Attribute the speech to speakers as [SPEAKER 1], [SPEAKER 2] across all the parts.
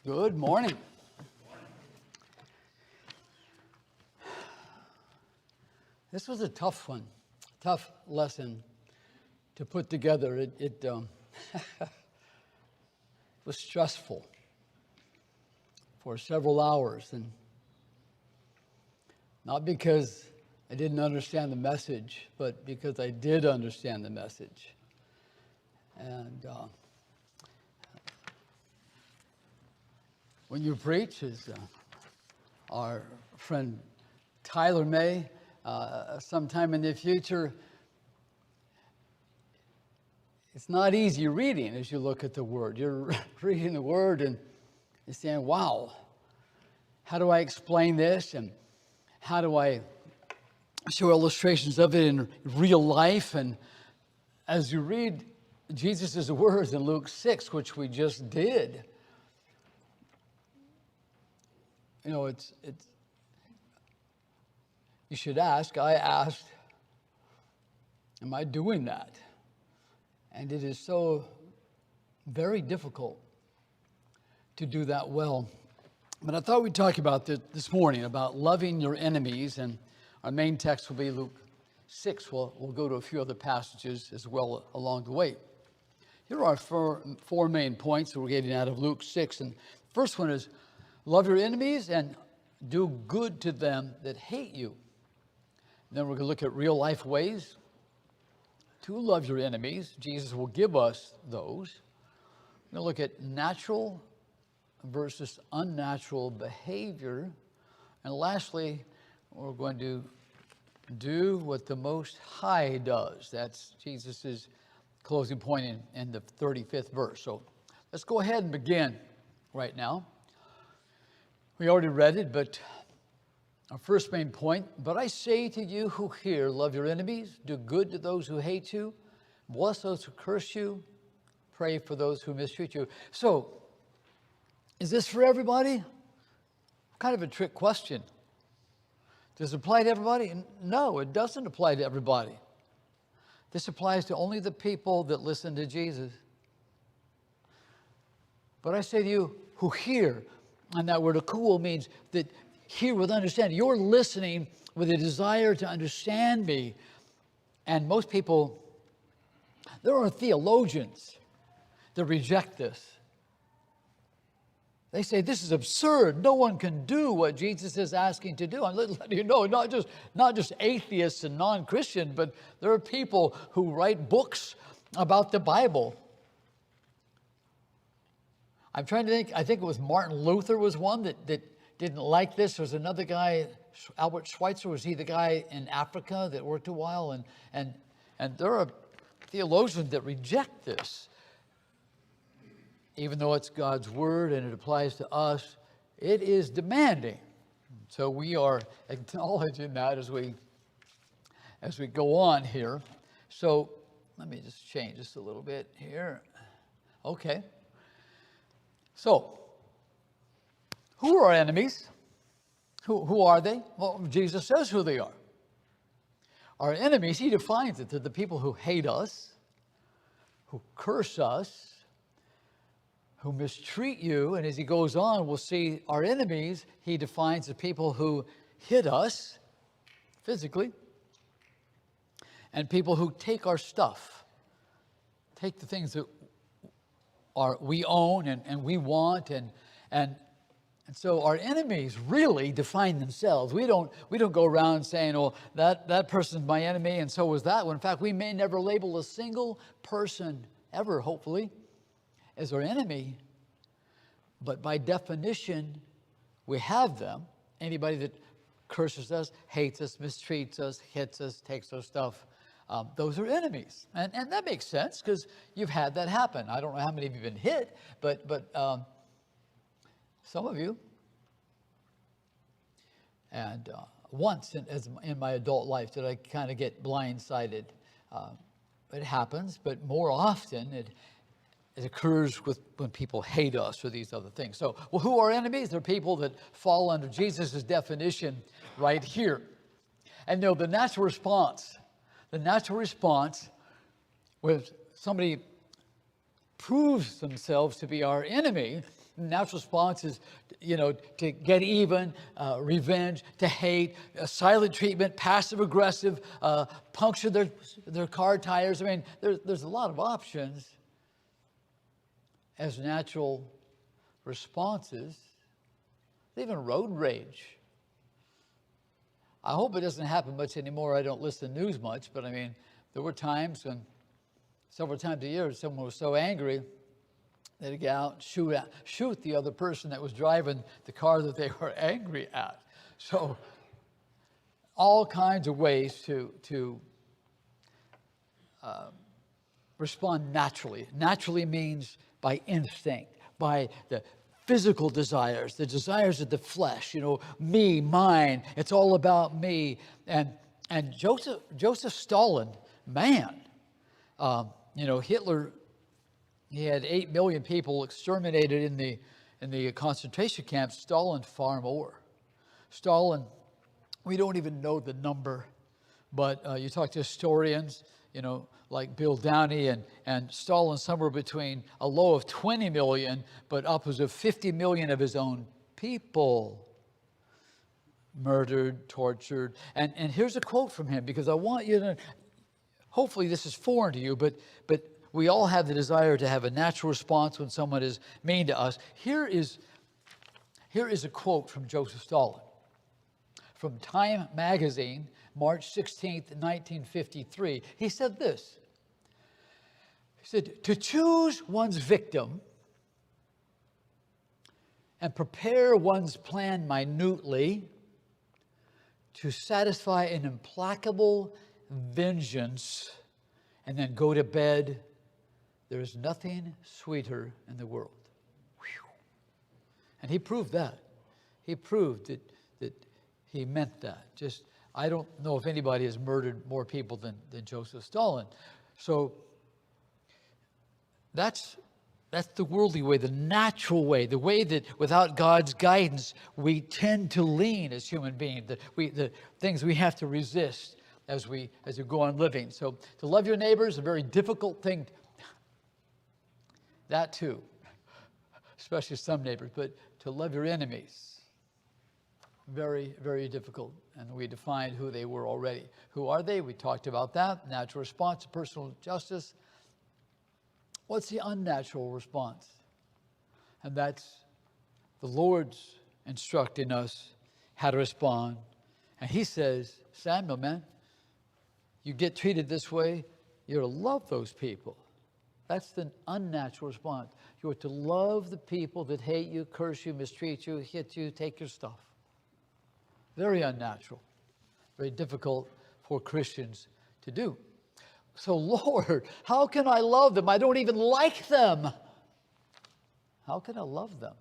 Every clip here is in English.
[SPEAKER 1] Good morning. This was a tough one, tough lesson to put together. It was stressful for several hours, and not because I didn't understand the message, but because I did understand the message. And when you preach, as our friend Tyler may, sometime in the future, it's not easy reading as you look at the Word. You're reading the Word and you're saying, wow, how do I explain this? And how do I show illustrations of it in real life? And as you read Jesus' words in Luke 6, which we just did, you know, it's you should ask, I asked, am I doing that? And it is so very difficult to do that well. But I thought we'd talk about this morning, about loving your enemies, and our main text will be Luke 6. We'll go to a few other passages as well along the way. Here are four main points that we're getting out of Luke 6. And the first one is, love your enemies and do good to them that hate you. And then we're going to look at real life ways to love your enemies. Jesus will give us those. We're going to look at natural versus unnatural behavior. And lastly, we're going to do what the Most High does. That's Jesus' closing point in the 35th verse. So let's go ahead and begin right now. We already read it, but our first main point, but I say to you who hear, love your enemies, do good to those who hate you, bless those who curse you, pray for those who mistreat you. So, is this for everybody? Kind of a trick question. Does it apply to everybody? No, it doesn't apply to everybody. This applies to only the people that listen to Jesus. But I say to you who hear, and that word akuo means that hear with understanding. You're listening with a desire to understand me. And most people, there are theologians that reject this. They say this is absurd. No one can do what Jesus is asking to do. I'm letting you know, not just atheists and non-Christian, but there are people who write books about the Bible. I'm trying to think, I think it was Martin Luther was one that didn't like this. There was another guy, Albert Schweitzer, was he the guy in Africa that worked a while? And there are theologians that reject this. Even though it's God's word and it applies to us, it is demanding. So we are acknowledging that as we go on here. So let me just change this a little bit here. Okay. So, who are our enemies? Who are they? Well, Jesus says who they are. Our enemies, he defines it. They're the people who hate us, who curse us, who mistreat you. And as he goes on, we'll see our enemies, he defines the people who hit us physically, and people who take our stuff, take the things that we own and we want, and so our enemies really define themselves. We don't go around saying, oh, that person's my enemy and so was that one. In fact, we may never label a single person ever, hopefully, as our enemy, but by definition, we have them. Anybody that curses us, hates us, mistreats us, hits us, takes our stuff, those are enemies. And that makes sense because you've had that happen. I don't know how many of you have been hit, but some of you. And once in my adult life did I kind of get blindsided. It happens, but more often it occurs when people hate us or these other things. So, well, who are enemies? They're people that fall under Jesus' definition right here. And the natural response when somebody proves themselves to be our enemy Natural response is, to get even, revenge, to hate, silent treatment, passive aggressive, puncture their car tires. I mean, there's a lot of options as natural responses. Even road rage. I hope it doesn't happen much anymore. I don't listen to news much, but I mean, there were times when several times a year someone was so angry they'd get out and shoot the other person that was driving the car that they were angry at. So all kinds of ways to respond naturally. Naturally means by instinct, by the physical desires, the desires of the flesh, me, mine, it's all about me. And Joseph Stalin, man, Hitler, he had 8 million people exterminated in the concentration camps. Stalin far more. Stalin, we don't even know the number, but you talk to historians, like Bill Downey, and Stalin somewhere between a low of 20 million, but upwards of 50 million of his own people murdered, tortured. And here's a quote from him, because I want you to, hopefully this is foreign to you, but we all have the desire to have a natural response when someone is mean to us. Here is a quote from Joseph Stalin from Time magazine, March 16th, 1953. He said this. He said, "To choose one's victim and prepare one's plan minutely to satisfy an implacable vengeance and then go to bed, there is nothing sweeter in the world." Whew. And he proved that. He proved that he meant that. I don't know if anybody has murdered more people than Joseph Stalin. So that's the worldly way, the natural way, the way that without God's guidance, we tend to lean as human beings, the things we have to resist as we go on living. So to love your neighbor is a very difficult thing. That too, especially some neighbors, but to love your enemies, very, very difficult. And we defined who they were already. Who are they? We talked about that. Natural response to personal justice. What's the unnatural response? And that's the Lord's instructing us how to respond. And he says, Samuel, man, you get treated this way, you're to love those people. That's the unnatural response. You are to love the people that hate you, curse you, mistreat you, hit you, take your stuff. Very unnatural. Very difficult for Christians to do. So, Lord, how can I love them? I don't even like them. How can I love them?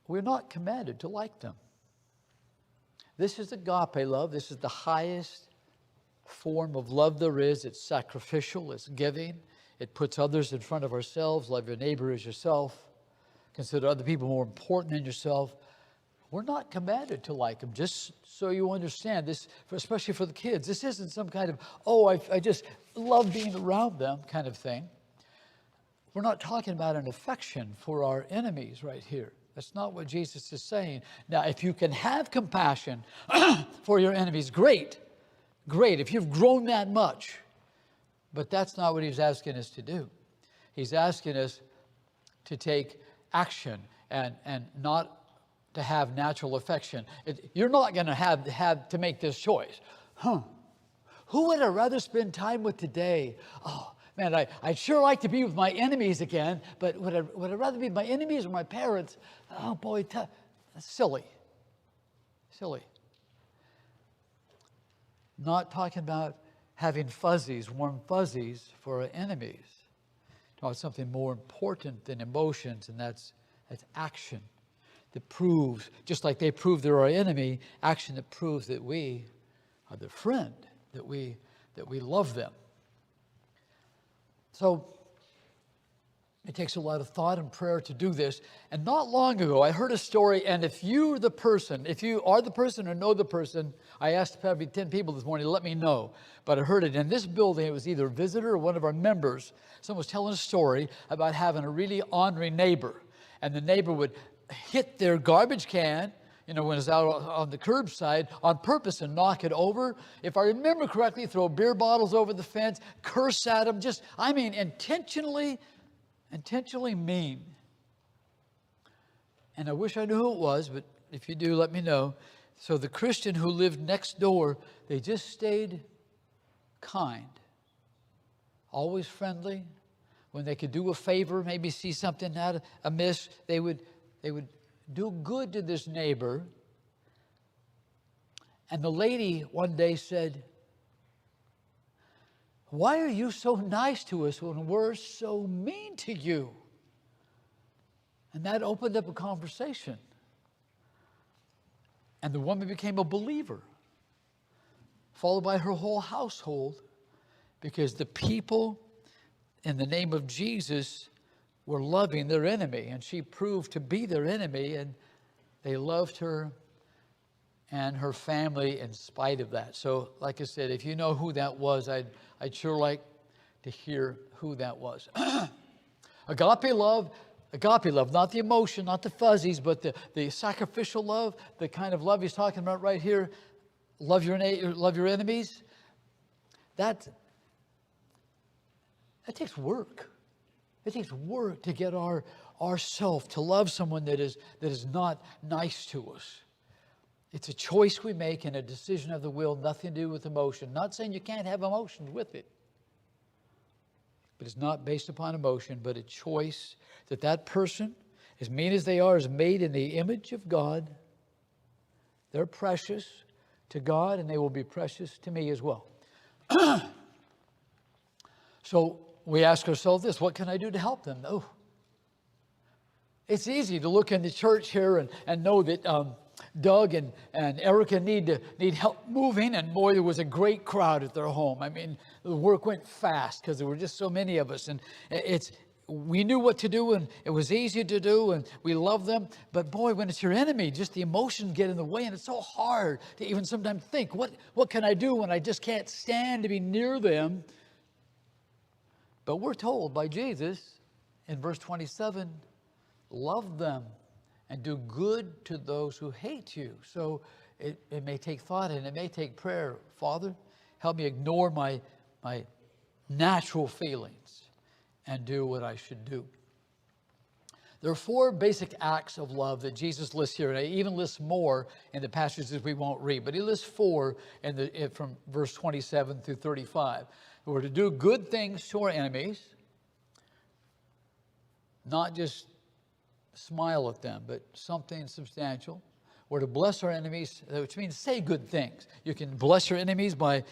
[SPEAKER 1] We're not commanded to like them. This is agape love. This is the highest form of love there is. It's sacrificial. It's giving. It puts others in front of ourselves. Love your neighbor as yourself. Consider other people more important than yourself. We're not commanded to like them. Just so you understand this, especially for the kids. This isn't some kind of, I just love being around them kind of thing. We're not talking about an affection for our enemies right here. That's not what Jesus is saying. Now, if you can have compassion for your enemies, great. Great, if you've grown that much. But that's not what he's asking us to do. He's asking us to take action and not to have natural affection. You're not going to have to make this choice. Who would I rather spend time with today? Oh, man, I'd sure like to be with my enemies again, but would I rather be with my enemies or my parents? Oh, boy, that's silly. Silly. Not talking about having fuzzies, warm fuzzies for our enemies. Talking about something more important than emotions, and that's action that proves, just like they prove they're our enemy, action that proves that we are their friend, that we love them. So It takes a lot of thought and prayer to do this. And not long ago, I heard a story, and if you are the person or know the person, I asked probably 10 people this morning to let me know. But I heard it in this building. It was either a visitor or one of our members. Someone was telling a story about having a really ornery neighbor. And the neighbor would hit their garbage can, when it was out on the curbside, on purpose and knock it over. If I remember correctly, throw beer bottles over the fence, curse at them, intentionally mean. And I wish I knew who it was, but if you do, let me know. So the Christian who lived next door, they just stayed kind, always friendly. When they could do a favor, maybe see something out amiss, they would do good to this neighbor. And the lady one day said, "Why are you so nice to us when we're so mean to you?" And that opened up a conversation. And the woman became a believer, followed by her whole household, because the people in the name of Jesus were loving their enemy. And she proved to be their enemy, and they loved her and her family in spite of that. So, like I said, if you know who that was, I'd sure like to hear who that was. Agape love, not the emotion, not the fuzzies, but the sacrificial love, the kind of love he's talking about right here. Love your enemies. That takes work. It takes work to get ourself to love someone that is not nice to us. It's a choice we make and a decision of the will, nothing to do with emotion. Not saying you can't have emotions with it, but it's not based upon emotion, but a choice that person, as mean as they are, is made in the image of God. They're precious to God, and they will be precious to me as well. So we ask ourselves this: what can I do to help them? Oh, it's easy to look in the church here and know that Doug and Erica need help moving, and boy, there was a great crowd at their home. I mean, the work went fast because there were just so many of us, and we knew what to do, and it was easy to do, and we love them. But boy, when it's your enemy, just the emotions get in the way, and it's so hard to even sometimes think, what can I do when I just can't stand to be near them? But we're told by Jesus in verse 27, love them and do good to those who hate you. So it may take thought and it may take prayer. Father, help me ignore my natural feelings and do what I should do. There are 4 basic acts of love that Jesus lists here, and he even lists more in the passages we won't read, but he lists 4 from verse 27 through 35. We're to do good things to our enemies, not just smile at them, but something substantial. We're to bless our enemies, which means say good things. You can bless your enemies by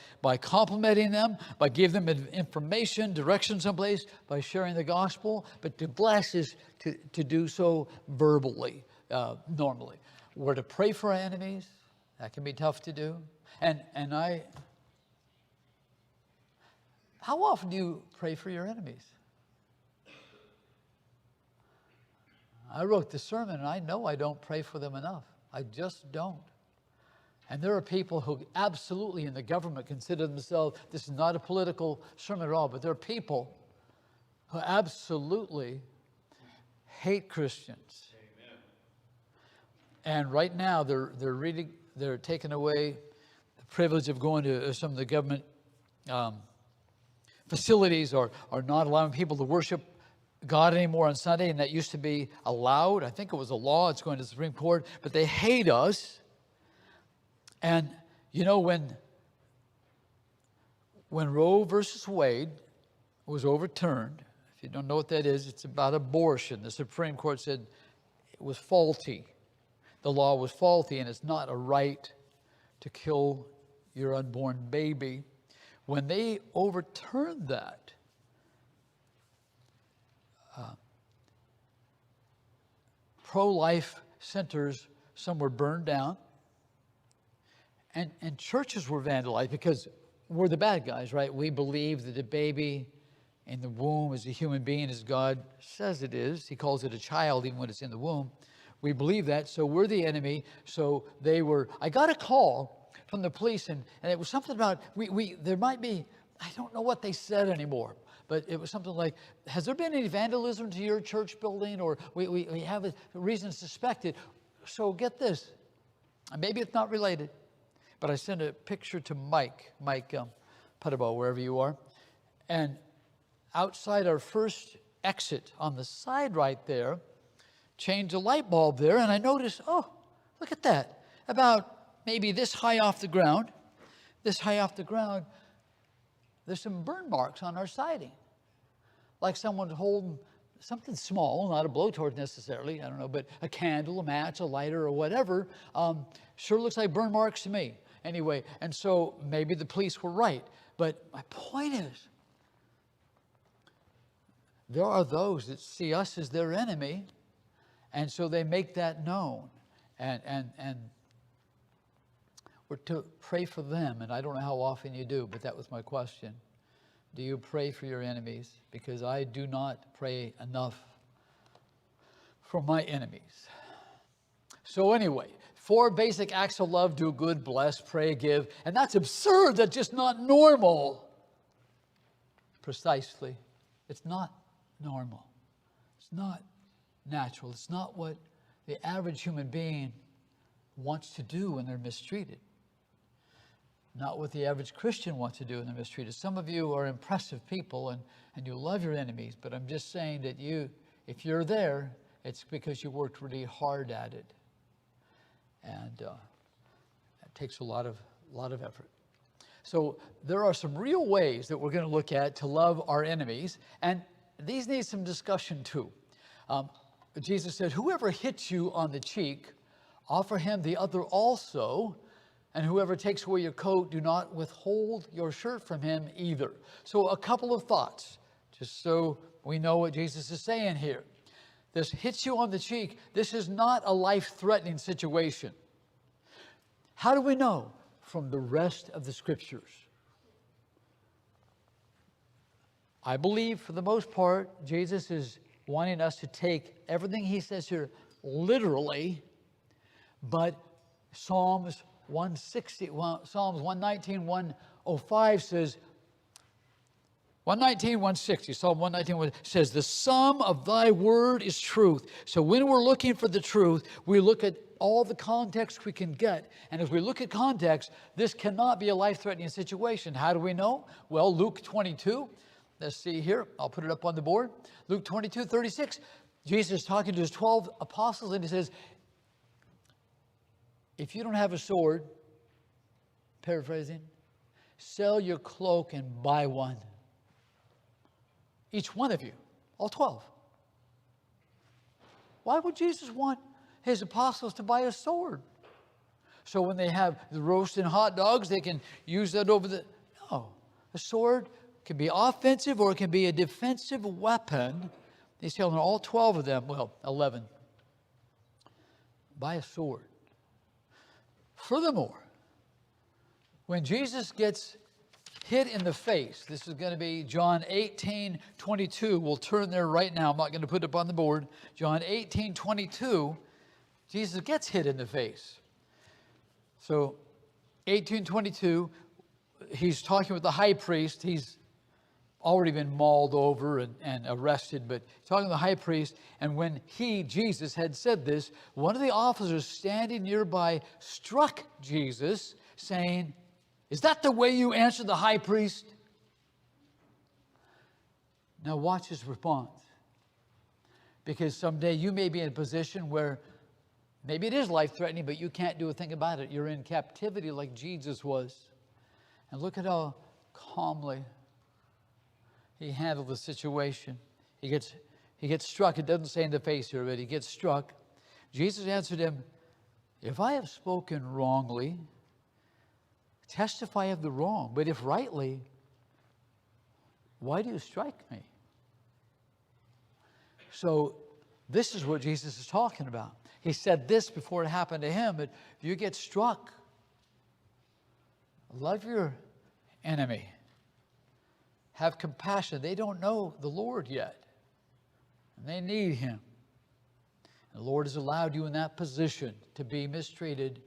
[SPEAKER 1] complimenting them, by giving them information, direction someplace, by sharing the gospel. But to bless is to do so verbally, normally. We're to pray for our enemies. That can be tough to do. How often do you pray for your enemies? I wrote the sermon, and I know I don't pray for them enough. I just don't. And there are people who absolutely in the government consider themselves, this is not a political sermon at all, but there are people who absolutely hate Christians. Amen. And right now they're taking away the privilege of going to some of the government facilities, or not allowing people to worship God anymore on Sunday, and that used to be allowed. I think it was a law. It's going to the Supreme Court, but they hate us. And you know, when Roe versus Wade was overturned, if you don't know what that is, it's about abortion. The Supreme Court said it was faulty. The law was faulty, and it's not a right to kill your unborn baby. When they overturned that, pro-life centers, some were burned down, and churches were vandalized because we're the bad guys, right? We believe that the baby in the womb as a human being as God says it is. He calls it a child even when it's in the womb. We believe that, so we're the enemy. So I got a call from the police, and it was something about, there might be, I don't know what they said anymore, but it was something like, has there been any vandalism to your church building? Or we have a reason to suspect it. So get this, maybe it's not related, but I sent a picture to Mike Puttabo, wherever you are. And outside our first exit on the side right there, changed a light bulb there, and I noticed, oh, look at that. About maybe this high off the ground, there's some burn marks on our siding. Like someone's holding something small, not a blowtorch necessarily, I don't know, but a candle, a match, a lighter, or whatever. Sure looks like burn marks to me. Anyway, and so maybe the police were right. But my point is, there are those that see us as their enemy, and so they make that known. And we're to pray for them, and I don't know how often you do, but that was my question. Do you pray for your enemies? Because I do not pray enough for my enemies. So anyway, 4 basic acts of love: do good, bless, pray, give. And that's absurd. That's just not normal. Precisely. It's not normal. It's not natural. It's not what the average human being wants to do when they're mistreated. Not what the average Christian wants to do when they're mistreated. Some of you are impressive people and you love your enemies, but I'm just saying that if you're there, it's because you worked really hard at it. And it takes a lot of effort. So there are some real ways that we're going to look at to love our enemies, and these need some discussion too. Jesus said, whoever hits you on the cheek, offer him the other also, and whoever takes away your coat, do not withhold your shirt from him either. So a couple of thoughts, just so we know what Jesus is saying here. This hits you on the cheek. This is not a life-threatening situation. How do we know? From the rest of the scriptures. I believe, for the most part, Jesus is wanting us to take everything he says here literally, but Psalms 119, 105 says, 119, 160, Psalm 119 says, the sum of thy word is truth. So when we're looking for the truth, we look at all the context we can get. And as we look at context, this cannot be a life-threatening situation. How do we know? Well, Luke 22, let's see here. I'll put it up on the board. Luke 22, 36. Jesus is talking to his 12 apostles, and he says, if you don't have a sword, paraphrasing, sell your cloak and buy one. Each one of you, all 12. Why would Jesus want his apostles to buy a sword? So when they have the roasting hot dogs, they can use that over the... No, a sword can be offensive or it can be a defensive weapon. He's telling all 12 of them, well, 11, buy a sword. Furthermore, when Jesus gets hit in the face, this is going to be John 18:22. We'll turn there right now. I'm not going to put it up on the board. John 18:22, Jesus gets hit in the face. So 18:22, he's talking with the high priest. He's already been mauled over and arrested, but talking to the high priest, and when Jesus, had said this, one of the officers standing nearby struck Jesus, saying, is that the way you answer the high priest? Now watch his response. Because someday you may be in a position where maybe it is life-threatening, but you can't do a thing about it. You're in captivity like Jesus was. And look at how calmly he handled the situation. He gets struck. It doesn't say in the face here, but he gets struck. Jesus answered him, if I have spoken wrongly, testify of the wrong. But if rightly, why do you strike me? So this is what Jesus is talking about. He said this before it happened to him, but if you get struck, love your enemy. have compassion. They don't know the Lord yet, and they need him. And the Lord has allowed you in that position to be mistreated,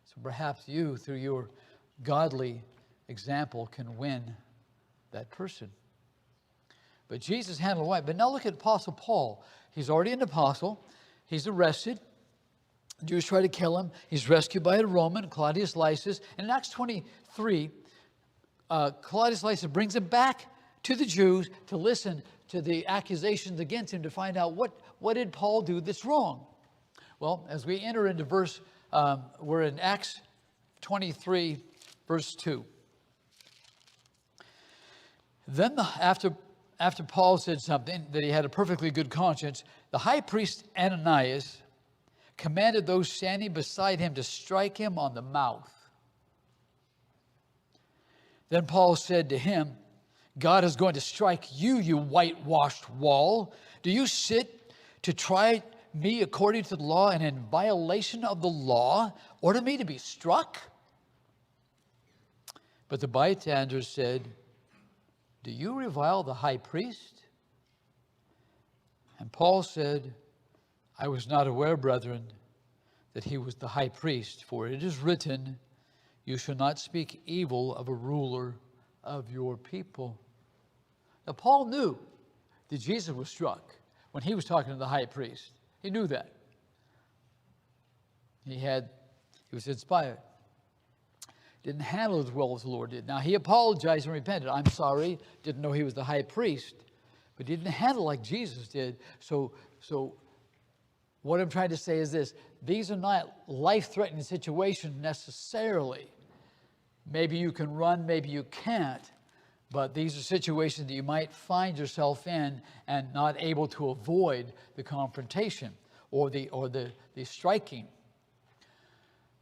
[SPEAKER 1] so perhaps you, through your godly example, can win that person. But Jesus handled it right. But now look at Apostle Paul. He's already an apostle. He's arrested. The Jews try to kill him. He's rescued by a Roman, Claudius Lysias. And in Acts 23, Claudius Lysias brings him back to the Jews to listen to the accusations against him, to find out what did Paul do that's wrong. Well, as we enter into we're in Acts 23, verse 2. Then after Paul said something, that he had a perfectly good conscience, the high priest Ananias commanded those standing beside him to strike him on the mouth. Then Paul said to him, God is going to strike you, you whitewashed wall. Do you sit to try me according to the law, and in violation of the law, order me to be struck? But the bystanders said, do you revile the high priest? And Paul said, I was not aware, brethren, that he was the high priest, for it is written, you shall not speak evil of a ruler of your people. Now, Paul knew that Jesus was struck when he was talking to the high priest. He knew that. He was inspired. Didn't handle it as well as the Lord did. Now, he apologized and repented. I'm sorry. Didn't know he was the high priest. But he didn't handle like Jesus did. So what I'm trying to say is this. These are not life-threatening situations necessarily. Maybe you can run, maybe you can't. But these are situations that you might find yourself in and not able to avoid the confrontation or the striking.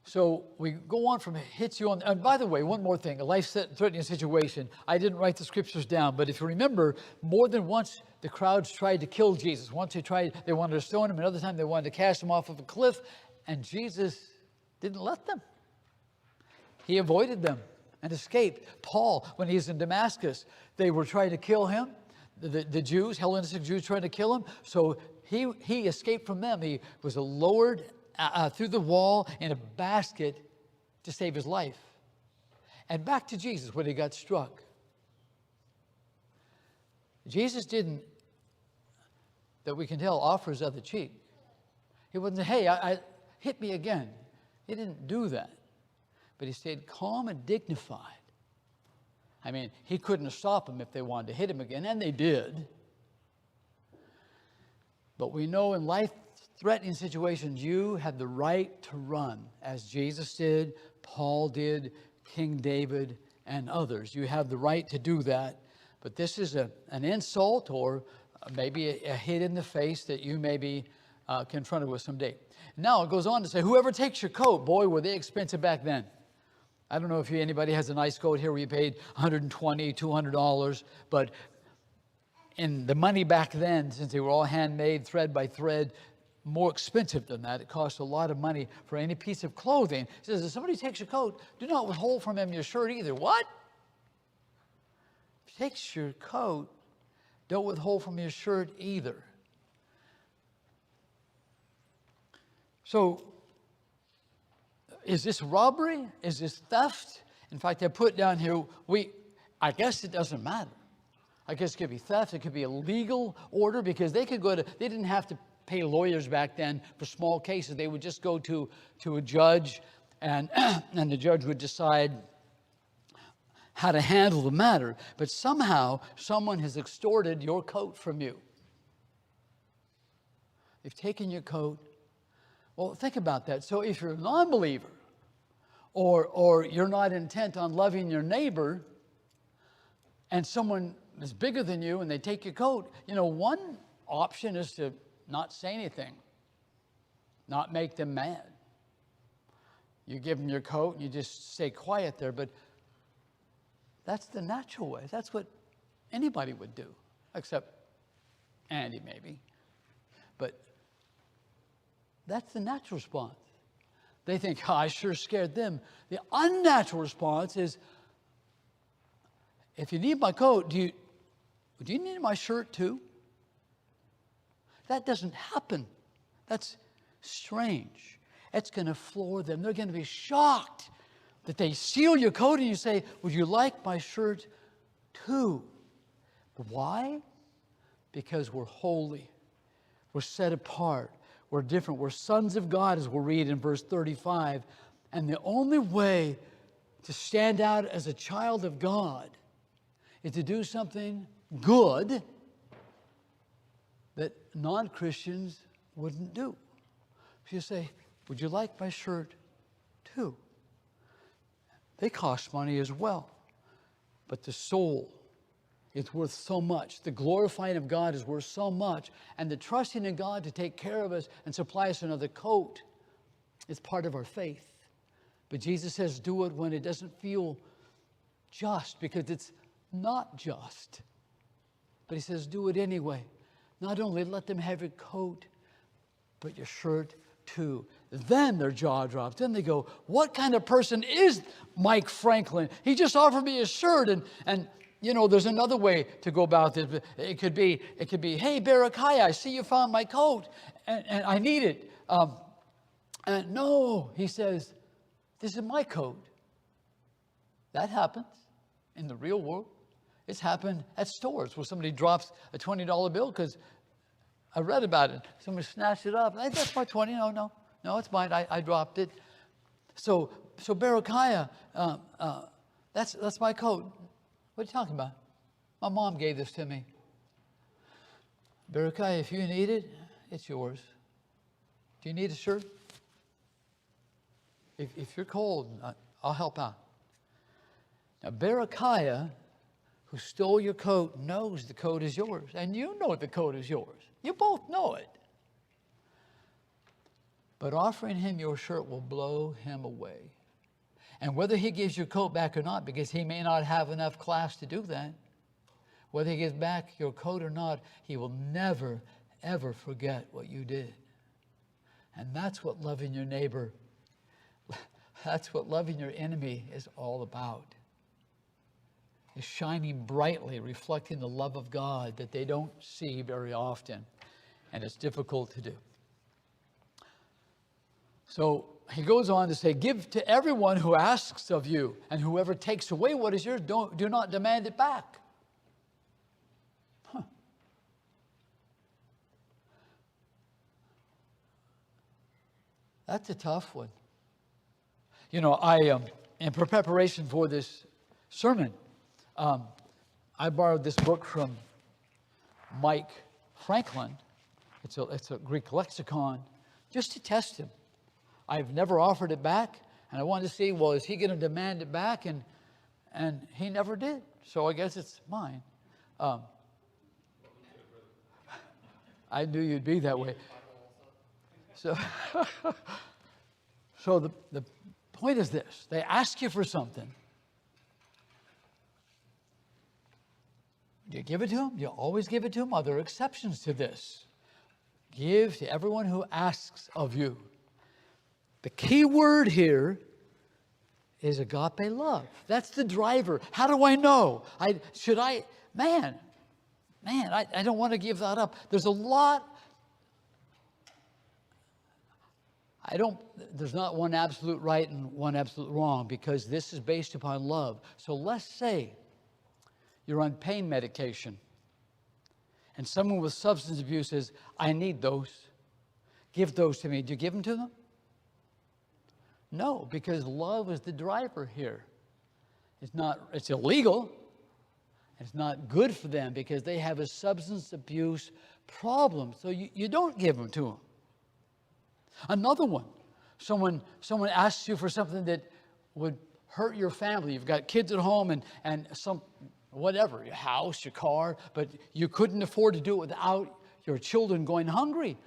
[SPEAKER 1] So we go on from hits you on, and by the way, one more thing, a life-threatening situation. I didn't write the scriptures down, but if you remember, more than once the crowds tried to kill Jesus. Once they wanted to stone him, another time they wanted to cast him off of a cliff, and Jesus didn't let them. He avoided them and escaped. Paul, when he was in Damascus, they were trying to kill him. The Jews, Hellenistic Jews, trying to kill him. So he escaped from them. He was lowered through the wall in a basket to save his life. And back to Jesus when he got struck. Jesus didn't, that we can tell, offer his other cheek. He wasn't say, hey, I hit me again. He didn't do that. But he stayed calm and dignified. I mean, he couldn't stop them if they wanted to hit him again, and they did. But we know in life-threatening situations, you have the right to run, as Jesus did, Paul did, King David, and others. You have the right to do that. But this is an insult or maybe a hit in the face that you may be confronted with someday. Now it goes on to say, whoever takes your coat, boy, were they expensive back then. I don't know if anybody has a nice coat here where you paid $120, $200, but in the money back then, since they were all handmade, thread by thread, more expensive than that. It cost a lot of money for any piece of clothing. It says, if somebody takes your coat, do not withhold from him your shirt either. What? If he takes your coat, don't withhold from your shirt either. So, is this robbery? Is this theft? In fact, I put down here, I guess it doesn't matter. I guess it could be theft, it could be a legal order, because they didn't have to pay lawyers back then for small cases. They would just go to a judge, and the judge would decide how to handle the matter. But somehow, someone has extorted your coat from you. They've taken your coat. Well, think about that. So if you're a non-believer, or you're not intent on loving your neighbor, and someone is bigger than you and they take your coat, one option is to not say anything, not make them mad. You give them your coat and you just stay quiet there, but that's the natural way. That's what anybody would do, except Andy maybe. But that's the natural response. They think, I sure scared them. The unnatural response is if you need my coat, do you need my shirt too? That doesn't happen. That's strange. It's going to floor them. They're going to be shocked that they steal your coat and you say, would you like my shirt too? Why? Because we're holy. We're set apart. We're different. We're sons of God, as we'll read in verse 35. And the only way to stand out as a child of God is to do something good that non-Christians wouldn't do. If you say, would you like my shirt too? They cost money as well. But the soul, it's worth so much. The glorifying of God is worth so much. And the trusting in God to take care of us and supply us another coat is part of our faith. But Jesus says do it when it doesn't feel just, because it's not just. But he says do it anyway. Not only let them have your coat, but your shirt too. Then their jaw drops. Then they go, what kind of person is Mike Franklin? He just offered me a shirt. And you know, there's another way to go about this. It could be, hey, Berechiah, I see you found my coat, and I need it. And no, he says, this is my coat. That happens in the real world. It's happened at stores where somebody drops a $20 bill because I read about it. Somebody snatched it up. Hey, that's my 20. No, it's mine. I dropped it. So Berechiah, that's my coat. What are you talking about? My mom gave this to me. Berechiah, if you need it, it's yours. Do you need a shirt? If you're cold, I'll help out. Now, Berechiah, who stole your coat, knows the coat is yours. And you know the coat is yours. You both know it. But offering him your shirt will blow him away. And whether he gives your coat back or not, because he may not have enough class to do that, whether he gives back your coat or not, he will never, ever forget what you did. And that's what loving your neighbor, that's what loving your enemy is all about. Is shining brightly, reflecting the love of God that they don't see very often. And it's difficult to do. So he goes on to say, give to everyone who asks of you, and whoever takes away what is yours, do not demand it back. That's a tough one. You know, in preparation for this sermon, I borrowed this book from Mike Franklin. It's a Greek lexicon, just to test him. I've never offered it back, and I wanted to see, well, is he going to demand it back? And he never did, so I guess it's mine. I knew you'd be that way. So the point is this. They ask you for something. Do you give it to them? Do you always give it to them? Are there exceptions to this? Give to everyone who asks of you. The key word here is agape love. That's the driver. How do I know? I don't want to give that up. There's a lot. There's not one absolute right and one absolute wrong, because this is based upon love. So let's say you're on pain medication and someone with substance abuse says, I need those. Give those to me. Do you give them to them? No, because love is the driver here. It's illegal. It's not good for them because they have a substance abuse problem. So you don't give them to them. Another one, someone asks you for something that would hurt your family. You've got kids at home and some, whatever, your house, your car, but you couldn't afford to do it without your children going hungry.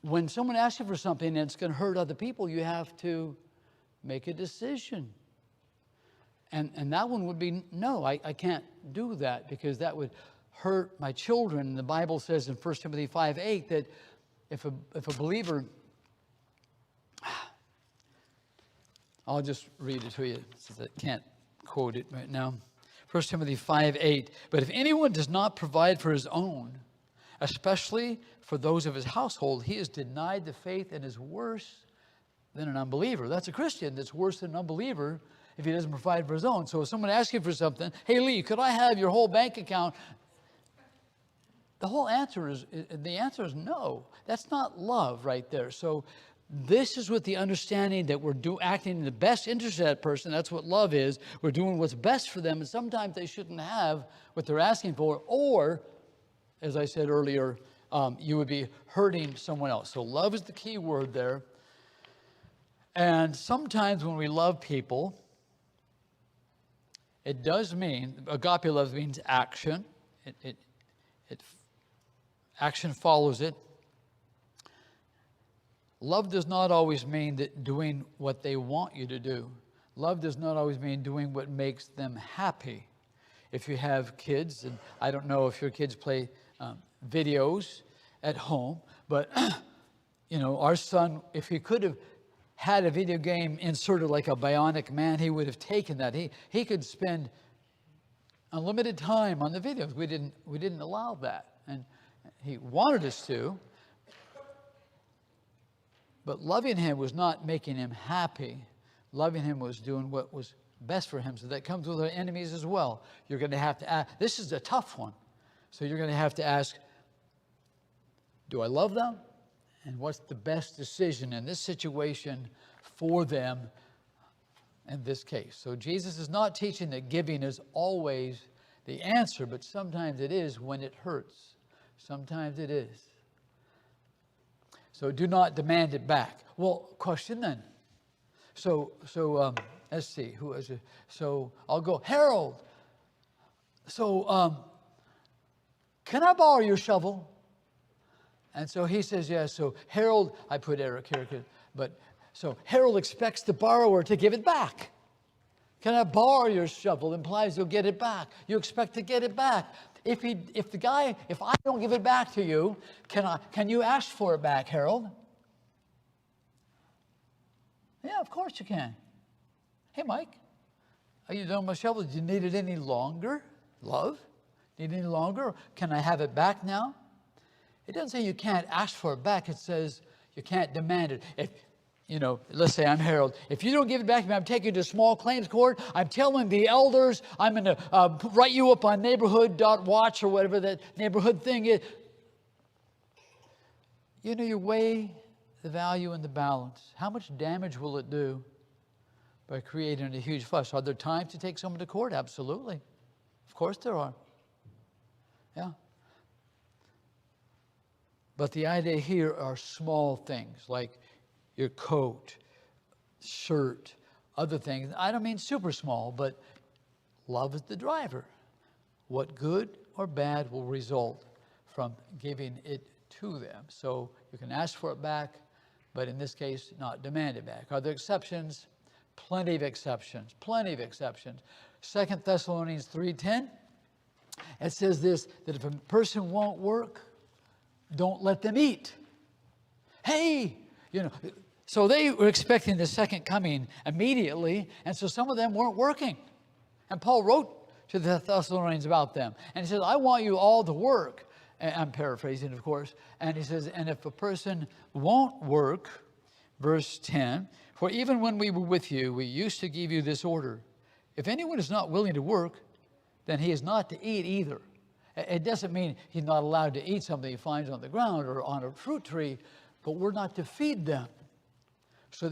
[SPEAKER 1] When someone asks you for something and it's going to hurt other people, you have to make a decision. And that one would be, no, I can't do that because that would hurt my children. The Bible says in 1 Timothy 5:8 that if a believer, I'll just read it to you since I can't quote it right now. 1 Timothy 5:8. But if anyone does not provide for his own, especially for those of his household, he is denied the faith and is worse than an unbeliever. That's a Christian that's worse than an unbeliever if he doesn't provide for his own. So if someone asks you for something, hey Lee, could I have your whole bank account? The answer is no. That's not love right there. So this is with the understanding that we're acting in the best interest of that person. That's what love is. We're doing what's best for them, and sometimes they shouldn't have what they're asking for, or, as I said earlier, you would be hurting someone else. So love is the key word there. And sometimes when we love people, it does mean, agape love means action. Action follows it. Love does not always mean that doing what they want you to do. Love does not always mean doing what makes them happy. If you have kids, and I don't know if your kids play videos at home, but our son, if he could have had a video game inserted like a bionic man, he would have taken that. He could spend unlimited time on the videos. We didn't allow that, and he wanted us to. But loving him was not making him happy. Loving him was doing what was best for him. So that comes with our enemies as well. You're going to have to ask. This is a tough one. So you're going to have to ask, do I love them? And what's the best decision in this situation for them in this case? So Jesus is not teaching that giving is always the answer, but sometimes it is when it hurts. Sometimes it is. So do not demand it back. Well, question then. So let's see, who is it? So I'll go, Harold. So can I borrow your shovel? And so he says, yes. So Harold, I put Eric here, but so Harold expects the borrower to give it back. Can I borrow your shovel? Implies you'll get it back. You expect to get it back. If I don't give it back to you, can you ask for it back, Harold? Yeah, of course you can. Hey, Mike, are you done with my shovel? Do you need it any longer? Love? Need it any longer? Can I have it back now? It doesn't say you can't ask for it back. It says you can't demand it. If, let's say I'm Harold. If you don't give it back to me, I'm taking you to small claims court. I'm telling the elders. I'm going to write you up on neighborhood.watch or whatever that neighborhood thing is. You weigh the value and the balance. How much damage will it do by creating a huge fuss? Are there times to take someone to court? Absolutely. Of course there are. Yeah. But the idea here are small things like your coat, shirt, other things. I don't mean super small, but love is the driver. What good or bad will result from giving it to them? So you can ask for it back, but in this case, not demand it back. Are there exceptions? Plenty of exceptions. Plenty of exceptions. 2 Thessalonians 3:10, it says this, that if a person won't work, don't let them eat. Hey, so they were expecting the second coming immediately, and so some of them weren't working. And Paul wrote to the Thessalonians about them. And he says, I want you all to work. And I'm paraphrasing, of course. And he says, and if a person won't work, verse 10, for even when we were with you, we used to give you this order. If anyone is not willing to work, then he is not to eat either. It doesn't mean he's not allowed to eat something he finds on the ground or on a fruit tree, but we're not to feed them. So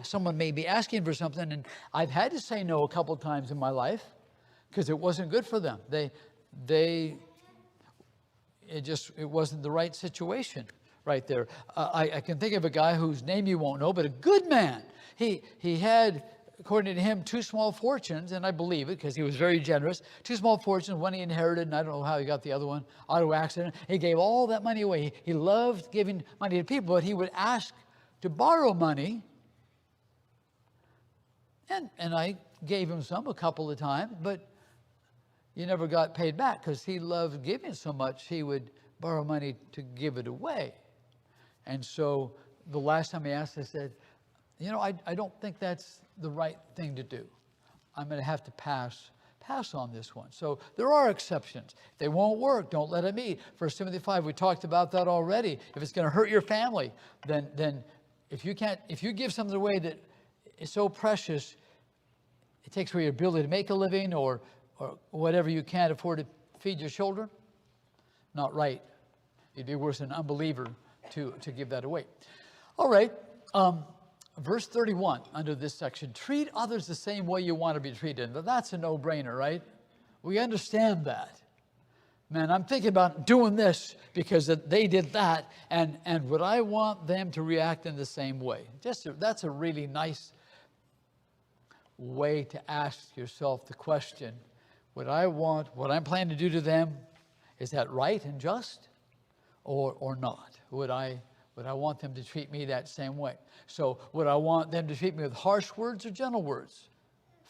[SPEAKER 1] someone may be asking for something, and I've had to say no a couple of times in my life because it wasn't good for them. It wasn't the right situation right there. I can think of a guy whose name you won't know, but a good man. He had, according to him, 2 small fortunes, and I believe it because he was very generous. 2 small fortunes, one he inherited, and I don't know how he got the other one, auto accident. He gave all that money away. He loved giving money to people, but he would ask to borrow money, and I gave him some a couple of times, but he never got paid back because he loved giving so much he would borrow money to give it away. And so the last time he asked, I said, I don't think that's the right thing to do. I'm going to have to pass on this one. So there are exceptions. If they won't work, don't let it meet. 1 Timothy 5, we talked about that already. If it's going to hurt your family, then if you give something away that is so precious, it takes away your ability to make a living or whatever you can't afford to feed your children, not right. You'd be worse than an unbeliever to give that away. All right. Verse 31 under this section, treat others the same way you want to be treated. Now, that's a no-brainer, right? We understand that. Man, I'm thinking about doing this because they did that, and would I want them to react in the same way? That's a really nice way to ask yourself the question, would I want what I'm planning to do to them, is that right and just or not? Would I want them to treat me that same way? So would I want them to treat me with harsh words or gentle words?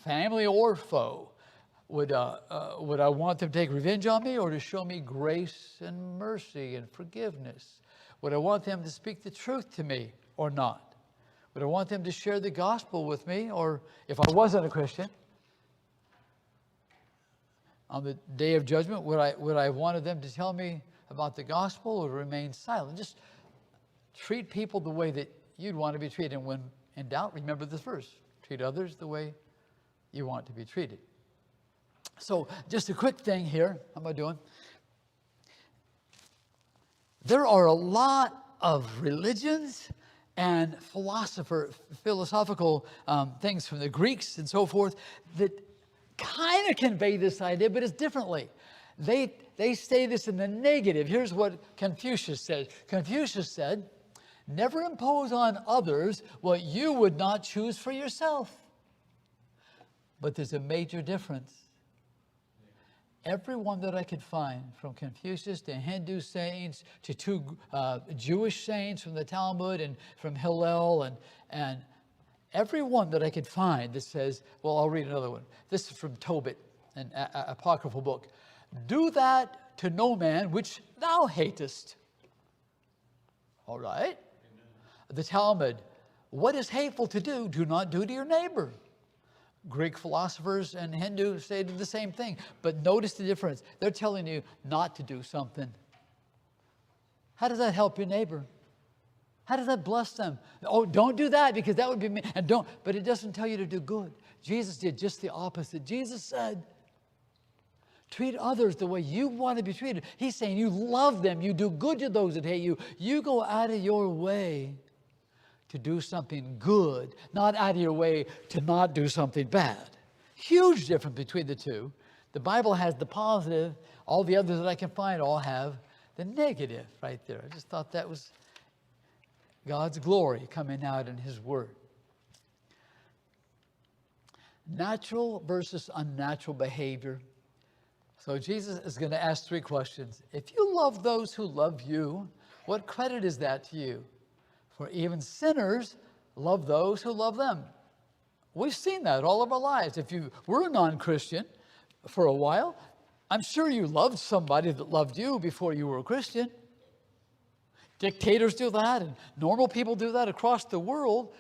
[SPEAKER 1] Family or foe? Would I want them to take revenge on me or to show me grace and mercy and forgiveness? Would I want them to speak the truth to me or not? Would I want them to share the gospel with me? Or if I wasn't a Christian, on the day of judgment, would I wanted them to tell me about the gospel or remain silent? Just treat people the way that you'd want to be treated. And when in doubt, remember this verse. Treat others the way you want to be treated. So just a quick thing here. How am I doing? There are a lot of religions and philosophical things from the Greeks and so forth that kind of convey this idea, but it's differently. They say this in the negative. Here's what Confucius says. Confucius said, never impose on others what you would not choose for yourself. But there's a major difference. Everyone that I could find, from Confucius to Hindu saints to two Jewish saints from the Talmud and from Hillel, and everyone that I could find that says, well, I'll read another one. This is from Tobit, an apocryphal book. Do that to no man which thou hatest. All right. The Talmud, what is hateful to do, do not do to your neighbor. Greek philosophers and Hindus say the same thing. But notice the difference. They're telling you not to do something. How does that help your neighbor? How does that bless them? Oh, don't do that because that would be mean. And don't. But it doesn't tell you to do good. Jesus did just the opposite. Jesus said, treat others the way you want to be treated. He's saying you love them. You do good to those that hate you. You go out of your way to do something good, not out of your way to not do something bad. Huge difference between the two. The Bible has the positive. All the others that I can find all have the negative right there. I just thought that was God's glory coming out in His Word. Natural versus unnatural behavior. So Jesus is going to ask three questions. If you love those who love you, what credit is that to you? For even sinners love those who love them. We've seen that all of our lives. If you were a non-Christian for a while, I'm sure you loved somebody that loved you before you were a Christian. Dictators do that, and normal people do that across the world.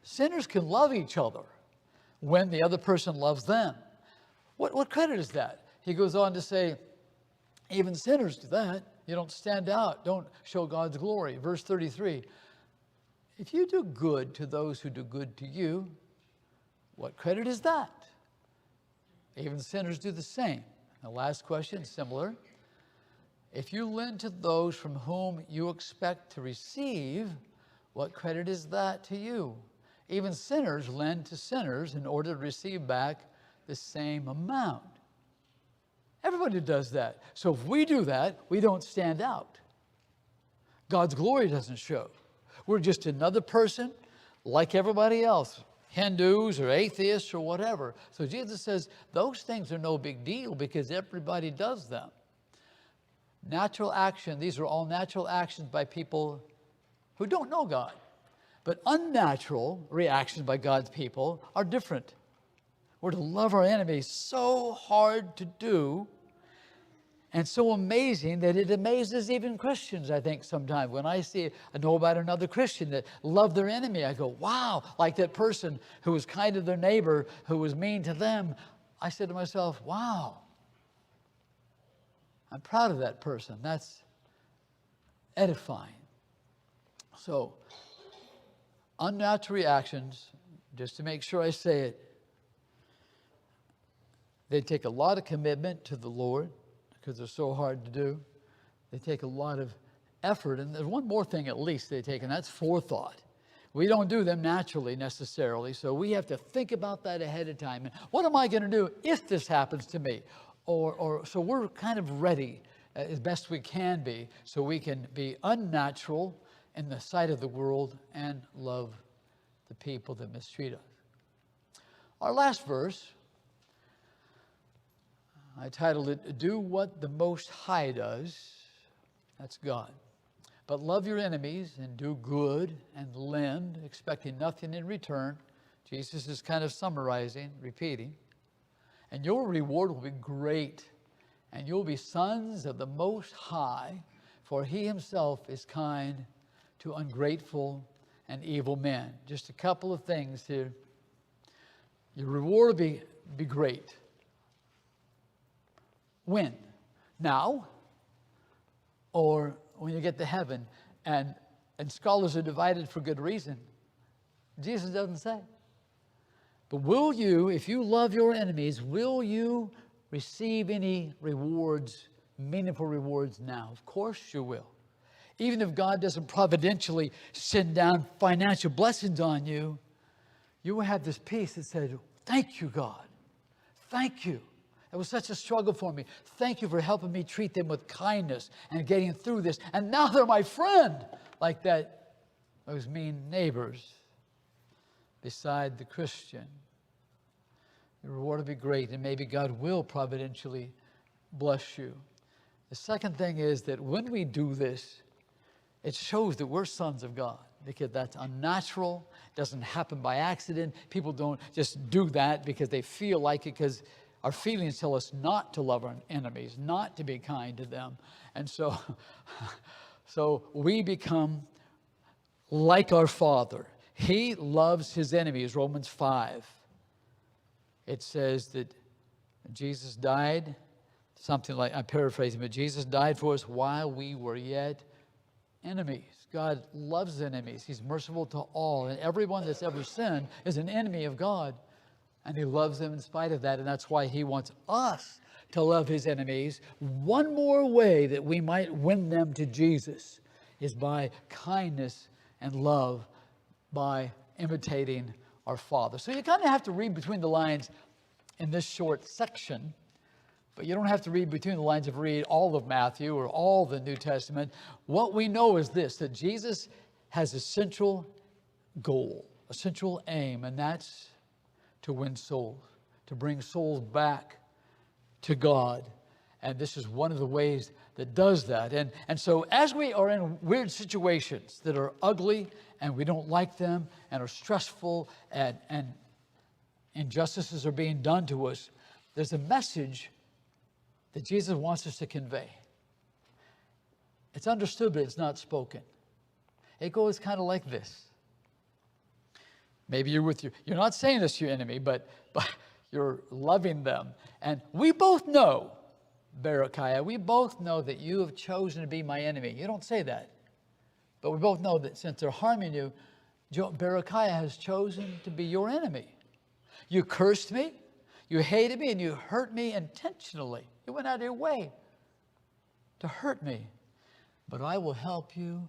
[SPEAKER 1] Sinners can love each other when the other person loves them. What credit is that? He goes on to say, even sinners do that. You don't stand out. Don't show God's glory. Verse 33, if you do good to those who do good to you, what credit is that? Even sinners do the same. The last question, similar. If you lend to those from whom you expect to receive, what credit is that to you? Even sinners lend to sinners in order to receive back the same amount. Everybody does that. So if we do that, we don't stand out. God's glory doesn't show. We're just another person like everybody else, Hindus or atheists or whatever. So Jesus says those things are no big deal because everybody does them. Natural action, these are all natural actions by people who don't know God. But unnatural reactions by God's people are different. We're to love our enemies so hard to do. And so amazing that it amazes even Christians, I think, sometimes. When I know about another Christian that loved their enemy, I go, wow, like that person who was kind to their neighbor, who was mean to them. I said to myself, wow, I'm proud of that person. That's edifying. So, unnatural reactions, just to make sure I say it, they take a lot of commitment to the Lord, because they're so hard to do. They take a lot of effort. And there's one more thing at least they take, and that's forethought. We don't do them naturally necessarily, so we have to think about that ahead of time. And what am I going to do if this happens to me? So we're kind of ready as best we can be, so we can be unnatural in the sight of the world and love the people that mistreat us. Our last verse, I titled it, Do What the Most High Does. That's God. But love your enemies and do good and lend, expecting nothing in return. Jesus is kind of summarizing, repeating. And your reward will be great, and you'll be sons of the Most High, for he himself is kind to ungrateful and evil men. Just a couple of things here. Your reward will be great. When? Now? Or when you get to heaven? And scholars are divided for good reason. Jesus doesn't say. But will you, if you love your enemies, will you receive any rewards, meaningful rewards now? Of course you will. Even if God doesn't providentially send down financial blessings on you, you will have this peace that says, thank you, God. Thank you. It was such a struggle for me. Thank you for helping me treat them with kindness and getting through this. And now they're my friend, like those mean neighbors beside the Christian. The reward will be great, and maybe God will providentially bless you. The second thing is that when we do this, it shows that we're sons of God, because that's unnatural. It doesn't happen by accident. People don't just do that because they feel like it, because our feelings tell us not to love our enemies, not to be kind to them. And so we become like our Father. He loves his enemies, Romans 5. It says that Jesus died, something like, I'm paraphrasing, but Jesus died for us while we were yet enemies. God loves enemies. He's merciful to all. And everyone that's ever sinned is an enemy of God. And he loves them in spite of that. And that's why he wants us to love his enemies. One more way that we might win them to Jesus is by kindness and love, by imitating our Father. So you kind of have to read between the lines in this short section. But you don't have to read between the lines of read all of Matthew or all the New Testament. What we know is this, that Jesus has a central goal, a central aim, and that's to win souls, to bring souls back to God. And this is one of the ways that does that. And so as we are in weird situations that are ugly and we don't like them and are stressful and injustices are being done to us, there's a message that Jesus wants us to convey. It's understood, but it's not spoken. It goes kind of like this. Maybe you're not saying this to your enemy, but you're loving them. And we both know, Berechiah, we both know that you have chosen to be my enemy. You don't say that. But we both know that since they're harming you, Berechiah has chosen to be your enemy. You cursed me, you hated me, and you hurt me intentionally. You went out of your way to hurt me. But I will help you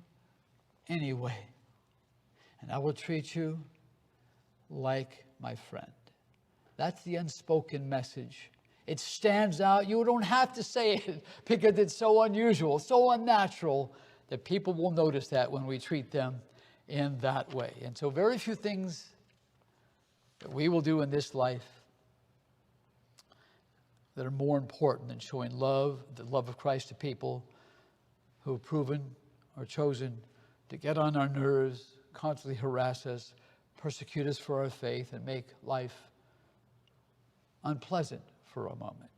[SPEAKER 1] anyway. And I will treat you like my friend. That's the unspoken message. It stands out. You don't have to say it because it's so unusual, so unnatural, that people will notice that when we treat them in that way. And so very few things that we will do in this life that are more important than showing love, the love of Christ to people who have proven or chosen to get on our nerves, constantly harass us, persecute us for our faith, and make life unpleasant for a moment.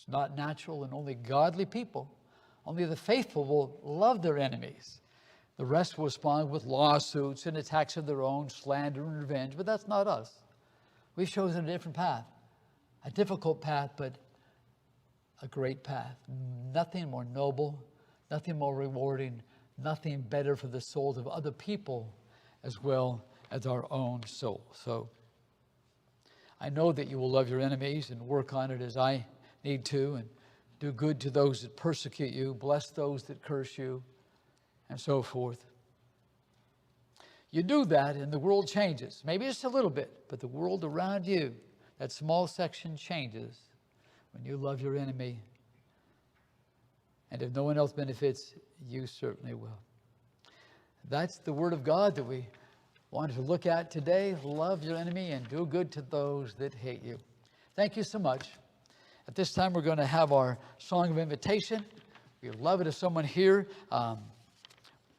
[SPEAKER 1] It's not natural, and only godly people, only the faithful will love their enemies. The rest will respond with lawsuits and attacks of their own, slander and revenge, but that's not us. We've chosen a different path, a difficult path, but a great path. Nothing more noble, nothing more rewarding, nothing better for the souls of other people as well as our own soul. So I know that you will love your enemies and work on it as I need to, and do good to those that persecute you, bless those that curse you, and so forth. You do that and the world changes. Maybe just a little bit, but the world around you, that small section, changes when you love your enemy. And if no one else benefits, you certainly will. That's the Word of God that we wanted to look at today. Love your enemy and do good to those that hate you. Thank you so much. At this time, we're going to have our song of invitation. We'd love it if someone here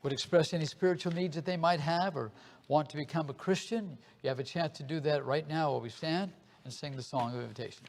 [SPEAKER 1] would express any spiritual needs that they might have or want to become a Christian. You have a chance to do that right now while we stand and sing the song of invitation.